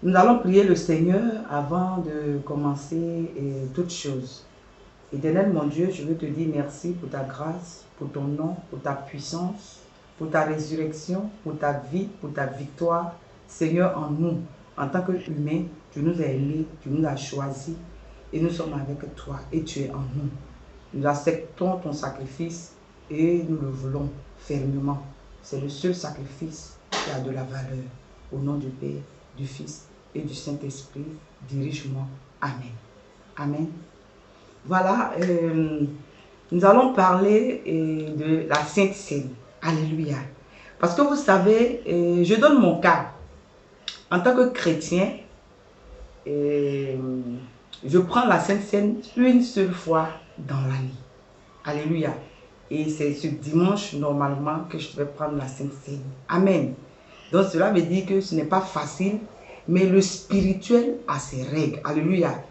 Nous allons prier le Seigneur avant de commencer toutes choses. Éternel mon Dieu, je veux te dire merci pour ta grâce, pour ton nom, pour ta puissance, pour ta résurrection, pour ta vie, pour ta victoire. Seigneur, en nous, en tant qu'humains, tu nous as aimés, tu nous as choisis et nous sommes avec toi et tu es en nous. Nous acceptons ton sacrifice et nous le voulons fermement. C'est le seul sacrifice qui a de la valeur. Au nom du Père, du Fils et du Saint-Esprit, dirige-moi. Amen. Amen. Voilà, nous allons parler de la Sainte Seine. Alléluia. Parce que vous savez, je donne mon cas. En tant que chrétien, je prends la Sainte Seine une seule fois dans l'année. Alléluia. Et c'est ce dimanche, normalement, que je vais prendre la Sainte Seine. Amen. Donc, cela veut dire que ce n'est pas facile, mais le spirituel a ses règles. Alléluia.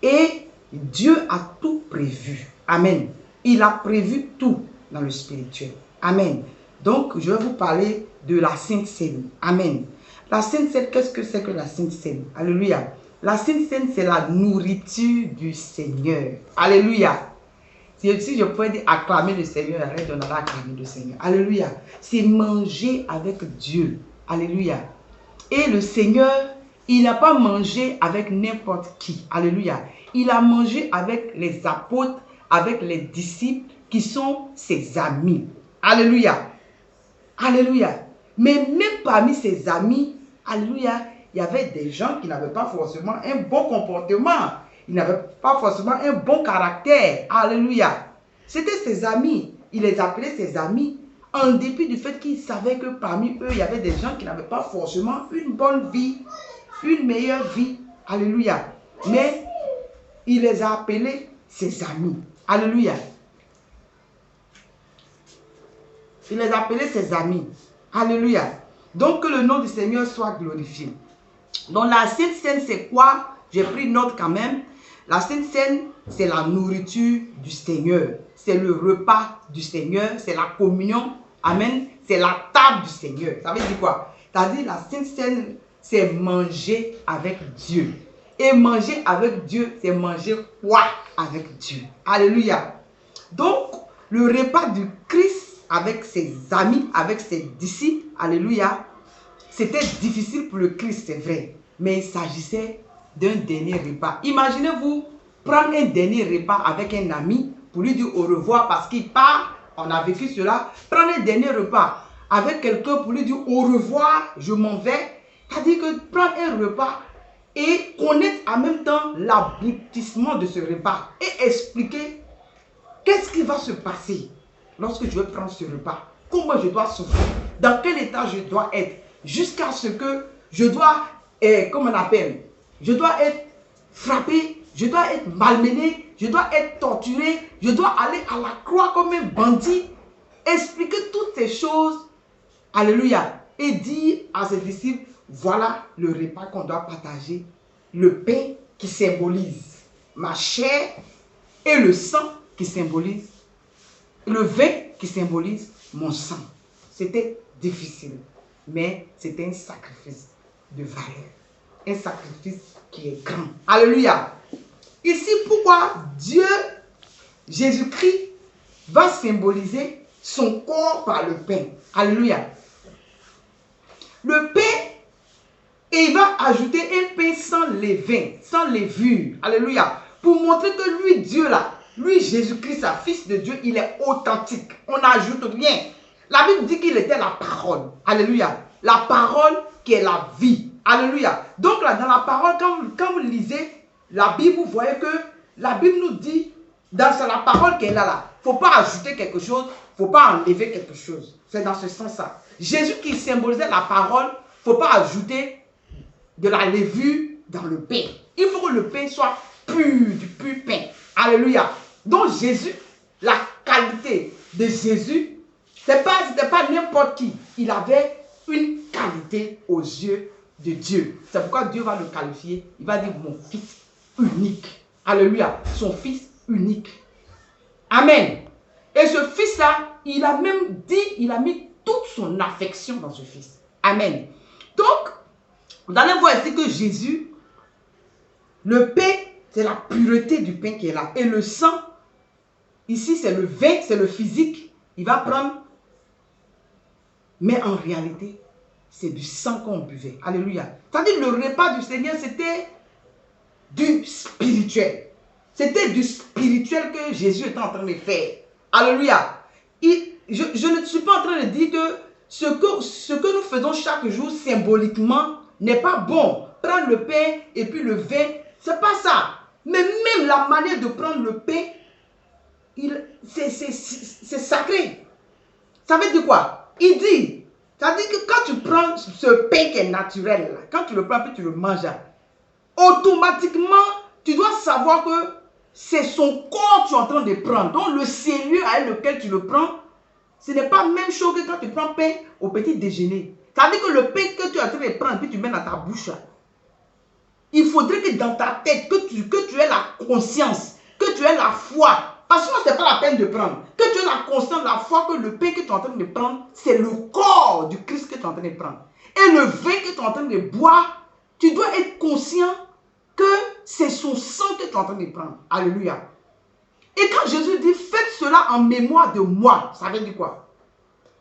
Et Dieu a tout prévu. Amen. Il a prévu tout dans le spirituel. Amen. Donc, je vais vous parler de la Sainte Seine. Amen. La Sainte Seine, qu'est-ce que c'est que la Sainte Seine? Alléluia. La Sainte Seine, c'est la nourriture du Seigneur. Alléluia. Si je pouvais dire acclamer le Seigneur, arrête, on allait acclamer le Seigneur. Alléluia. C'est manger avec Dieu. Alléluia. Et le Seigneur, il n'a pas mangé avec n'importe qui. Alléluia. Il a mangé avec les apôtres, avec les disciples qui sont ses amis. Alléluia. Alléluia. Mais même parmi ses amis, alléluia, il y avait des gens qui n'avaient pas forcément un bon comportement. Ils n'avaient pas forcément un bon caractère. Alléluia. C'était ses amis. Il les appelait ses amis en dépit du fait qu'il savait que parmi eux, il y avait des gens qui n'avaient pas forcément une bonne vie, une meilleure vie. Alléluia. Mais il les a appelés ses amis. Alléluia. Il les a appelés ses amis. Alléluia. Donc que le nom du Seigneur soit glorifié. Donc la Sainte Seine, c'est quoi? J'ai pris note quand même. La Sainte Seine, c'est la nourriture du Seigneur. C'est le repas du Seigneur. C'est la communion. Amen. C'est la table du Seigneur. Ça veut dire quoi? C'est-à-dire la Sainte Seine, c'est manger avec Dieu. Et manger avec Dieu, c'est manger quoi avec Dieu? Alléluia. Donc, le repas du Christ avec ses amis, avec ses disciples, alléluia, c'était difficile pour le Christ, c'est vrai. Mais il s'agissait d'un dernier repas. Imaginez-vous prendre un dernier repas avec un ami pour lui dire au revoir parce qu'il part. On a vécu cela. Prendre un dernier repas avec quelqu'un pour lui dire au revoir, je m'en vais. C'est-à-dire que prendre un repas et connaître en même temps l'aboutissement de ce repas et expliquer qu'est-ce qui va se passer lorsque je vais prendre ce repas. Comment je dois souffrir, dans quel état je dois être, jusqu'à ce que je dois, comment on appelle, je dois être frappé, je dois être malmené, je dois être torturé, je dois aller à la croix comme un bandit, expliquer toutes ces choses, alléluia, et dire à ses disciples, voilà le repas qu'on doit partager, le pain qui symbolise ma chair et le sang qui symbolise, le vin qui symbolise mon sang. C'était difficile, mais c'était un sacrifice de valeur. Un sacrifice qui est grand. Alléluia. Ici, pourquoi Dieu, Jésus-Christ, va symboliser son corps par le pain. Alléluia. Le pain, et il va ajouter un pain sans levain, sans levure. Alléluia. Pour montrer que lui, Dieu là, lui, Jésus-Christ, fils de Dieu, il est authentique. On n'ajoute rien. La Bible dit qu'il était la parole. Alléluia. La parole qui est la vie. Alléluia. Donc là, dans la parole, quand vous lisez la Bible, vous voyez que la Bible nous dit, dans la parole qui est là, il ne faut pas ajouter quelque chose, il ne faut pas enlever quelque chose. C'est dans ce sens-là. Jésus qui symbolisait la parole, il ne faut pas ajouter de la levure dans le pain. Il faut que le pain soit pur, du pur pain. Alléluia. Donc Jésus, la qualité de Jésus, ce n'était pas n'importe qui. Il avait une qualité aux yeux de Dieu. C'est pourquoi Dieu va le qualifier. Il va dire mon fils unique. Alléluia. Son fils unique. Amen. Et ce fils-là, il a même dit, il a mis toute son affection dans ce fils. Amen. Donc, Vous allez voir ici que Jésus, le pain, c'est la pureté du pain qui est là. Et le sang, ici c'est le vin, c'est le physique. Il va prendre. Mais en réalité, c'est du sang qu'on buvait. Alléluia. C'est-à-dire le repas du Seigneur, c'était du spirituel. C'était du spirituel que Jésus était en train de faire. Alléluia. Je ne suis pas en train de dire que ce que nous faisons chaque jour symboliquement n'est pas bon. Prendre le pain et puis le vin, c'est pas ça. Mais même la manière de prendre le pain, c'est sacré. Ça veut dire quoi? Il dit, ça veut dire que quand tu prends ce pain qui est naturel, là, quand tu le prends puis tu le manges, là, automatiquement, tu dois savoir que c'est son corps que tu es en train de prendre. Donc le sérieux avec lequel tu le prends, ce n'est pas la même chose que quand tu prends pain au petit déjeuner. Ça veut dire que le pain que tu es en train de prendre puis tu mets dans ta bouche, là, il faudrait que dans ta tête, que tu aies la conscience, que tu aies la foi. Parce que ce n'est pas la peine de prendre. Que tu aies la conscience, la foi que le pain que tu es en train de prendre, c'est le corps du Christ que tu es en train de prendre. Et le vin que tu es en train de boire, tu dois être conscient que c'est son sang que tu es en train de prendre. Alléluia. Et quand Jésus dit, faites cela en mémoire de moi, ça veut dire quoi?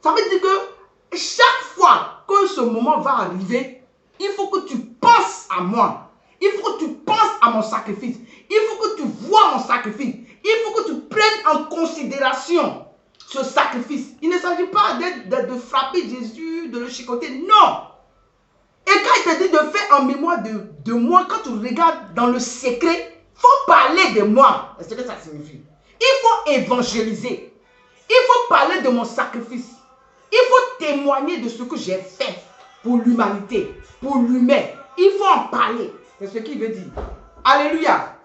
Ça veut dire que chaque fois que ce moment va arriver, il faut que tu penses à moi. Il faut que tu penses à mon sacrifice. Il faut que tu vois mon sacrifice. Il faut que tu prennes en considération ce sacrifice. Il ne s'agit pas de frapper Jésus, de le chicoter. Non. Et quand il te dit de faire en mémoire de moi, quand tu regardes dans le secret, il faut parler de moi. C'est ce que ça signifie. Il faut évangéliser. Il faut parler de mon sacrifice. Il faut témoigner de ce que j'ai fait pour l'humanité, pour l'humain. Il faut en parler. C'est ce qu'il veut dire. Alléluia.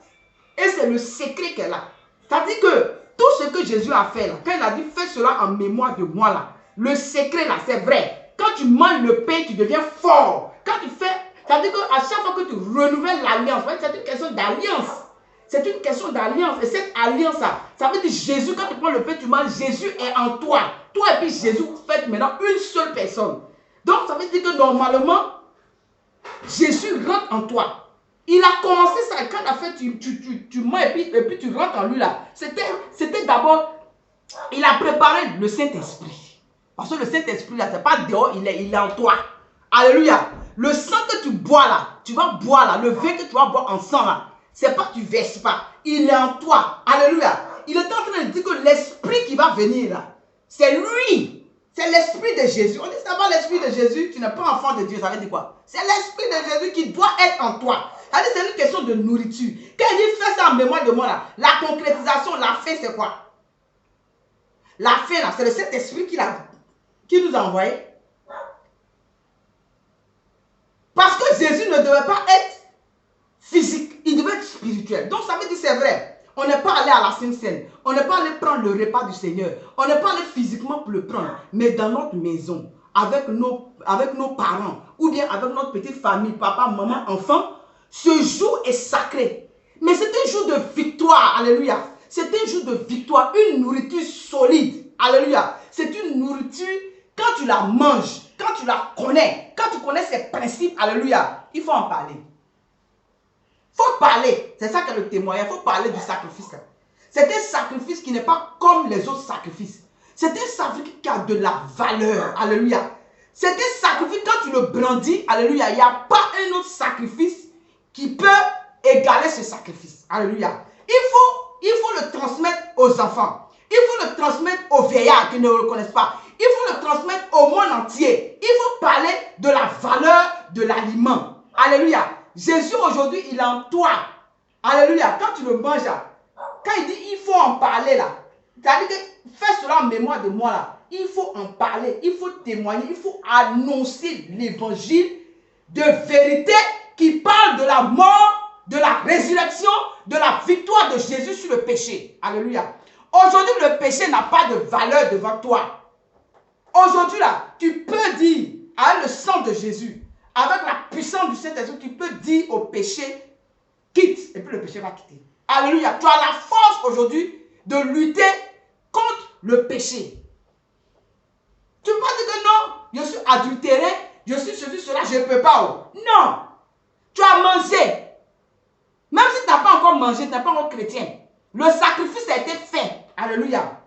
Et c'est le secret qu'elle a. C'est-à-dire que tout ce que Jésus a fait, là, quand il a dit fais cela en mémoire de moi, là, le secret, là, c'est vrai. Quand tu manges le pain, tu deviens fort. Quand tu fais, c'est-à-dire qu'à chaque fois que tu renouvelles l'alliance, c'est une question d'alliance. C'est une question d'alliance. Et cette alliance-là, ça veut dire Jésus, quand tu prends le pain, tu manges, Jésus est en toi. Toi et puis Jésus, vous faites maintenant une seule personne. Donc, ça veut dire que normalement, Jésus rentre en toi. Il a commencé ça quand il a fait, tu manges et puis tu rentres en lui là. C'était d'abord, il a préparé le Saint-Esprit. Parce que le Saint-Esprit là, c'est pas dehors, il est en toi. Alléluia. Le sang que tu bois là, tu vas boire là, le vin que tu vas boire en sang là, c'est pas que tu verses pas, il est en toi. Alléluia. Il est en train de dire que l'Esprit qui va venir là, c'est lui. C'est l'Esprit de Jésus. On dit ça va l'Esprit de Jésus, tu n'es pas enfant de Dieu, ça veut dire quoi? C'est l'Esprit de Jésus qui doit être en toi. C'est une question de nourriture. Quand il dit fais ça en mémoire de moi là, la concrétisation, la fin c'est quoi? La fin là, c'est le Saint-Esprit qui nous a envoyé. Parce que Jésus ne devait pas être physique, il devait être spirituel. Donc ça veut dire c'est vrai. On n'est pas allé à la Sainte Seine. On n'est pas allé prendre le repas du Seigneur. On n'est pas allé physiquement pour le prendre. Mais dans notre maison, avec nos parents, ou bien avec notre petite famille, papa, maman, enfant, ce jour est sacré. Mais c'est un jour de victoire. Alléluia. C'est un jour de victoire. Une nourriture solide. Alléluia. C'est une nourriture, quand tu la manges, quand tu la connais, quand tu connais ses principes, alléluia, il faut en parler. Il faut parler. C'est ça qu'est le témoignage. Il faut parler du sacrifice. C'est un sacrifice qui n'est pas comme les autres sacrifices. C'est un sacrifice qui a de la valeur. Alléluia. C'est un sacrifice, quand tu le brandis, alléluia, il n'y a pas un autre sacrifice qui peut égaler ce sacrifice. Alléluia. Il faut le transmettre aux enfants. Il faut le transmettre aux vieillards qui ne le connaissent pas. Il faut le transmettre au monde entier. Il faut parler de la valeur de l'aliment. Alléluia. Jésus aujourd'hui, il est en toi. Alléluia. Quand tu le manges, quand il dit il faut en parler là, c'est-à-dire que fais cela en mémoire de moi là. Il faut en parler, il faut témoigner, il faut annoncer l'évangile de vérité qui parle de la mort, de la résurrection, de la victoire de Jésus sur le péché. Alléluia. Aujourd'hui, le péché n'a pas de valeur devant toi. Aujourd'hui, là, tu peux dire, avec le sang de Jésus, avec la puissance du Saint-Esprit, tu peux dire au péché, quitte, et puis le péché va quitter. Alléluia. Tu as la force aujourd'hui de lutter contre le péché. Tu peux pas dire que non, je suis adultéré, je suis ceci, cela, je ne peux pas. Oh. Non. Tu as mangé. Même si tu n'as pas encore mangé, tu n'es pas encore chrétien. Le sacrifice a été fait. Alléluia.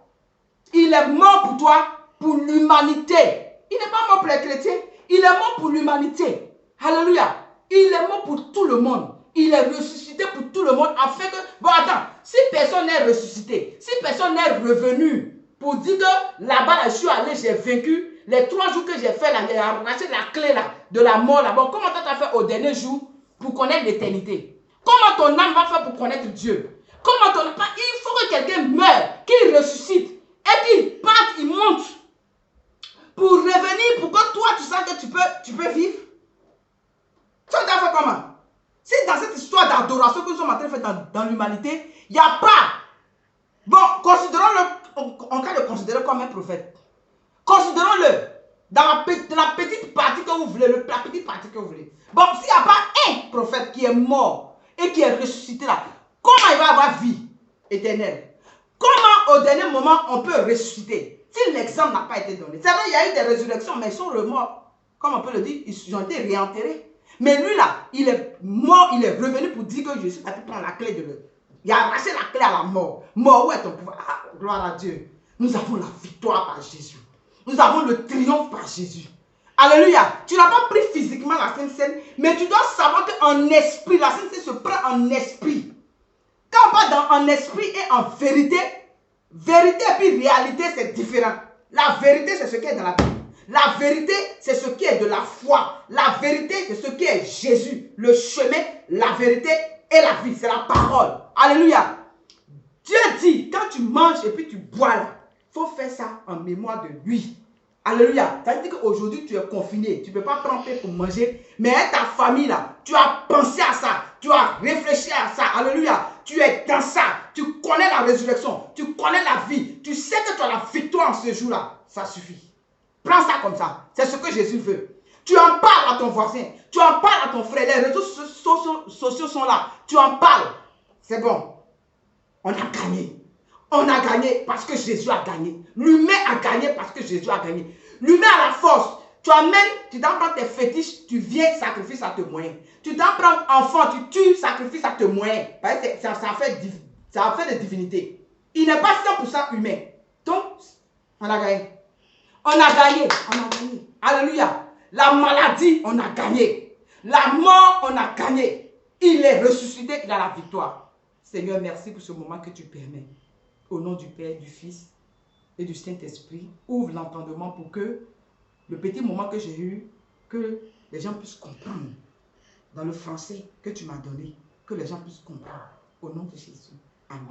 Il est mort pour toi, pour l'humanité. Il n'est pas mort pour les chrétiens. Il est mort pour l'humanité. Alléluia. Il est mort pour tout le monde. Il est ressuscité pour tout le monde afin que... Bon, attends. Si personne n'est ressuscité, si personne n'est revenu pour dire que là-bas, je suis allé, j'ai vaincu, les 3 jours que j'ai fait là, j'ai arraché la clé là, de la mort là-bas. Comment tu as fait au dernier jour pour connaître l'éternité? Comment ton âme va faire pour connaître Dieu? Comment ton âme... Il faut que quelqu'un meure, qu'il ressuscite, et qu'il parte, il monte pour revenir, pour que toi, tu sens que tu peux vivre. Tu as fait comment? Si dans cette histoire d'adoration que nous sommes en train de faire dans l'humanité, il n'y a pas. Bon, considérons-le, en cas de considérer comme un prophète. Considérons-le dans la petite partie que vous voulez, la petite partie que vous voulez. Bon, s'il n'y a pas un prophète qui est mort et qui est ressuscité là, comment il va avoir vie éternelle? Comment au dernier moment on peut ressusciter? Si l'exemple n'a pas été donné. C'est vrai, il y a eu des résurrections, mais ils sont remords. Comme on peut le dire, ils ont été réenterrés. Mais lui là, il est mort, il est revenu pour dire que Jésus a pu prendre la clé de l'œuvre. Il a arraché la clé à la mort. Mort, où est ton pouvoir? Ah, gloire à Dieu. Nous avons la victoire par Jésus. Nous avons le triomphe par Jésus. Alléluia. Tu n'as pas pris physiquement la Sainte Seine, mais tu dois savoir qu'en esprit, la Sainte Seine se prend en esprit. Quand on parle en esprit et en vérité, vérité et puis réalité, c'est différent. La vérité, c'est ce qui est dans la Bible. La vérité, c'est ce qui est de la foi. La vérité, c'est ce qui est Jésus. Le chemin, la vérité et la vie. C'est la parole. Alléluia. Dieu dit, quand tu manges et puis tu bois là, il faut faire ça en mémoire de lui. Alléluia. Ça veut dire qu'aujourd'hui, tu es confiné. Tu ne peux pas prendre paix pour manger. Mais ta famille là, tu as pensé à ça. Tu as réfléchi à ça. Alléluia. Tu es dans ça. Tu connais la résurrection. Tu connais la vie. Tu sais que tu as la victoire en ce jour-là. Ça suffit. Prends ça comme ça. C'est ce que Jésus veut. Tu en parles à ton voisin. Tu en parles à ton frère. Les réseaux sociaux sont là. Tu en parles. C'est bon. On a gagné. On a gagné parce que Jésus a gagné. L'humain a gagné parce que Jésus a gagné. L'humain a la force. Tu amènes, tu t'en prends tes fétiches, tu viens, sacrifice à tes moyens. Tu t'en prends enfant, tu tues, sacrifice à tes moyens. Ça fait des divinités. Il n'est pas 100% humain. Donc, on a gagné. On a gagné. On a gagné. Alléluia. La maladie, on a gagné. La mort, on a gagné. Il est ressuscité, il a la victoire. Seigneur, merci pour ce moment que tu permets. Au nom du Père, du Fils et du Saint-Esprit, ouvre l'entendement pour que le petit moment que j'ai eu, que les gens puissent comprendre dans le français que tu m'as donné, que les gens puissent comprendre. Au nom de Jésus. Amen.